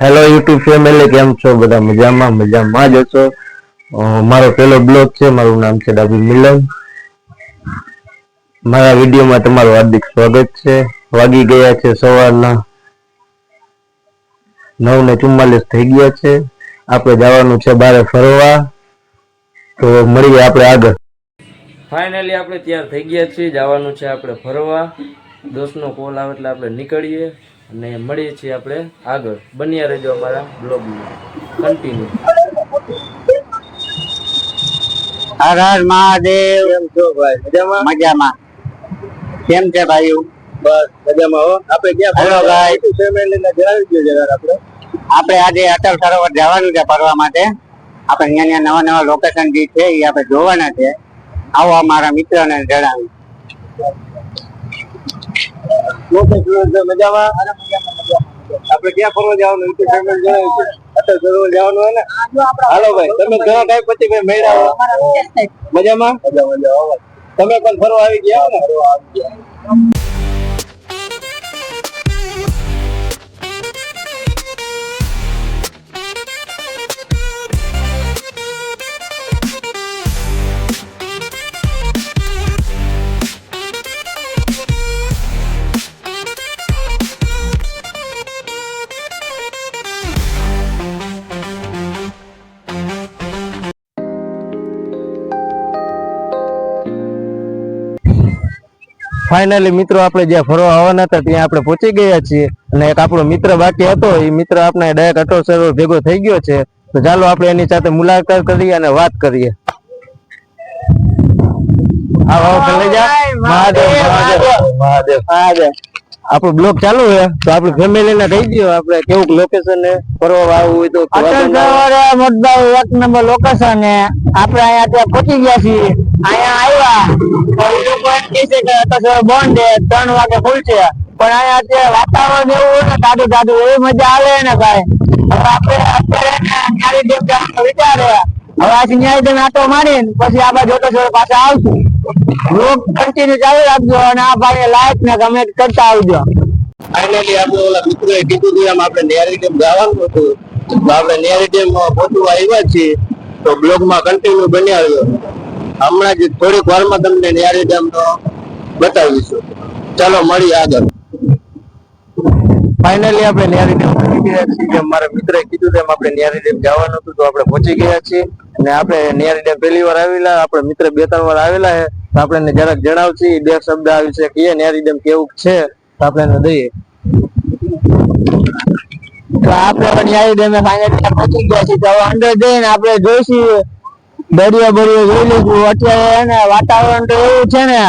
Hello YouTube family, કેમ છો? બધા મજામાં જ હશો। મારો પહેલો બ્લોગ છે, મારું નામ છે ડાભી મિલન। મારા વિડીયોમાં તમારું હાર્દિક સ્વાગત છે। વાગી ગયા છે સવારના 9:44 થઈ ગયા છે। આપણે જવાનું છે બહાર ફરવા, તો મળીએ આપણે આગળ। ફાઇનલી આપણે તૈયાર થઈ ગયા છીએ, જવાનું છે આપણે ફરવા। દોસ્તનો કોલ આવે એટલે આપણે નીકળીએ અને મળીએ છીએ આપણે આગળ। બન્યા રહેજો અમારા બ્લોગમાં કન્ટિન્યુ। હર હર મહાદેવ। કેમ છો ભાઈ? મજામાં? મજામાં। કેમ છે ભાઈઓ? બસ મજામાં હો। આપણે ક્યાં હેલો ગાઈસ, ફેમિલીને જણાવી દો જરા। આપણે આજે અટલ સરોવર જવાનું છે ફરવા માટે। આપણે અહીંયા નવા લોકેશન જે છે એ આપણે જોવાના છે। આવો અમારા મિત્રને જણાવી। મજામાં? આપણે ક્યાં ફરવા જવાનું? ફેમિલી જણાવી છે અટલ સરોવર જવાનું હે ને? હાલો ભાઈ, તમે ઘણા ટાઈમ પછી ભાઈ મળ્યા। મજામાં? મજા। તમે પણ ફરવા આવી ગયા ને? ફાઇનલી મિત્રો, આપણે જ્યાં ફરવા આવવાના હતા ત્યાં આપણે પહોંચી ગયા છીએ અને એક આપણો મિત્ર બાકી હતો, એ મિત્ર આપણે ડાયરેક્ટ અટલ સરોવર ભેગો થઈ ગયો છે। તો ચાલો આપણે એની સાથે મુલાકાત કરીએ અને વાત કરીએ। આવો કલેજા। મહાદેવ મહાદેવ મહાદેવ। આપણો બ્લોગ ચાલુ છે, તો આપણી ફેમિલી ને કહી દો આપણે કેવું લોકેશન ને ફરવા આવવું હોય તો। અટલ સરોવર મોટો એક નંબર લોકેશન છે। આપણે અહીંયા ત્યાં પહોંચી ગયા છીએ। અહીંયા આવ્યા તો એ લોકો એમ કહે છે કે અટલ સરોવર બંધ છે, 3 વાગે ખુલશે। પણ અહીંયા અત્યારે વાતાવરણ એવું હોય ને ટાઢું એવી મજા આવે ને કાંઈ। હવે આપણે અત્યારે ન્યારી ડેમ જવાનો વિચાર છે। હવે આથી ન્યારી ડેમ આટો મારીને પછી આ બાજુ અટલ સરોવર પાછા આવશું। બ્લોગ કન્ટિન્યુ ચાલુ રાખજો અને આ ભાઈને લાઈક ને કમેન્ટ કરતા આવજો। ફાઇનલી આપણે ઓલા મિત્રોએ કીધું હતું એમ આપણે ન્યારી ડેમ જવાનું હતું, તો આપણે ન્યારી ડેમ પહોંચવા આવ્યા છીએ। તો બ્લોગમાં કન્ટિન્યુ બન્યા રહ્યો। હમણાં જ થોડીક વારમાં તમને ન્યારી ડેમ બતાવીશું। ચાલો મળીએ આગળ। ફાઇનલી આપણે ન્યારી ડેમ પહોંચી ગયા છીએ। મારા મિત્રએ કીધું તેમ આપણે ન્યારી ડેમ જવાનું હતું, તો આપણે પહોંચી ગયા છીએ। અને આપણે ન્યારી ડેમ પહેલી વાર આવેલા, આપણે મિત્ર 2-3 વાર આવેલા છે, તો આપણે જરાક જણાવશે 2 શબ્દ આવી છે કે ન્યારી ડેમ કેવું છે, તો આપણે એને દઈએ। તો આપણે ન્યારી ડેમે ફાઇનલી પહોંચી ગયા છીએ। તો અંદર જઈને આપણે જોઈશું, દરિયો જોઈ લઈશું। અત્યારે એને વાતાવરણ તો એવું છે ને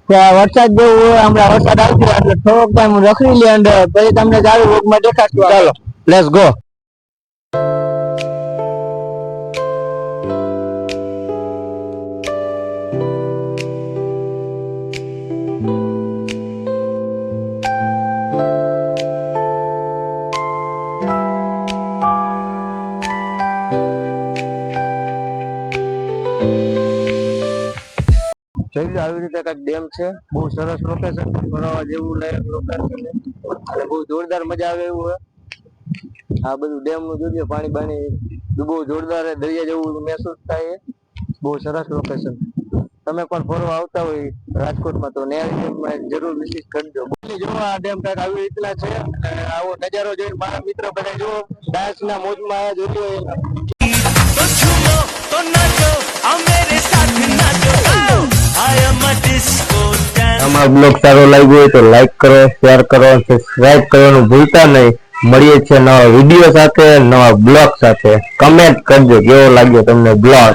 કે વરસાદ જેવું હોય, હમણાં વરસાદ આવશે એટલે થોડોક ટાઈમ રખડી લે અંદર, પછી તમને ચાલુ રોગમાં દેખાડશું। ચાલો લેટ્સ ગો। આવી રીતે કઈક ડેમ છે, બહુ સરસ લોકેશન, ફરવા જેવું લોકેશન અને બહુ જોરદાર મજા આવે એવું છે। આ બધું ડેમ નું જોઈએ, પાણી બાણી બહુ જોરદાર, દરિયા જેવું મહેસૂસ થાય। બહુ સરસ લોકેશન। તમે પણ ફરવા આવતા હોય રાજકોટમાં તો ન્યારી ડેમમાં જરૂર વિઝિટ કરજો। જો આ ડેમ કઈક આવી રીતના છે, આવો નજારો જોઈને મારા મિત્ર બધા જો ડાન્સ ના મોજમાં આયા જોજો। અમારો બ્લોગ સારો લાગ્યો હોય તો લાઈક કરો, શેર કરો, સબસ્ક્રાઇબ કરવાનું ભૂલતા નહીં। મળીએ છીએ નવા વિડીયો સાથે, નવા બ્લોગ સાથે। કમેન્ટ કરજો કેવો લાગ્યો તમને બ્લોગ।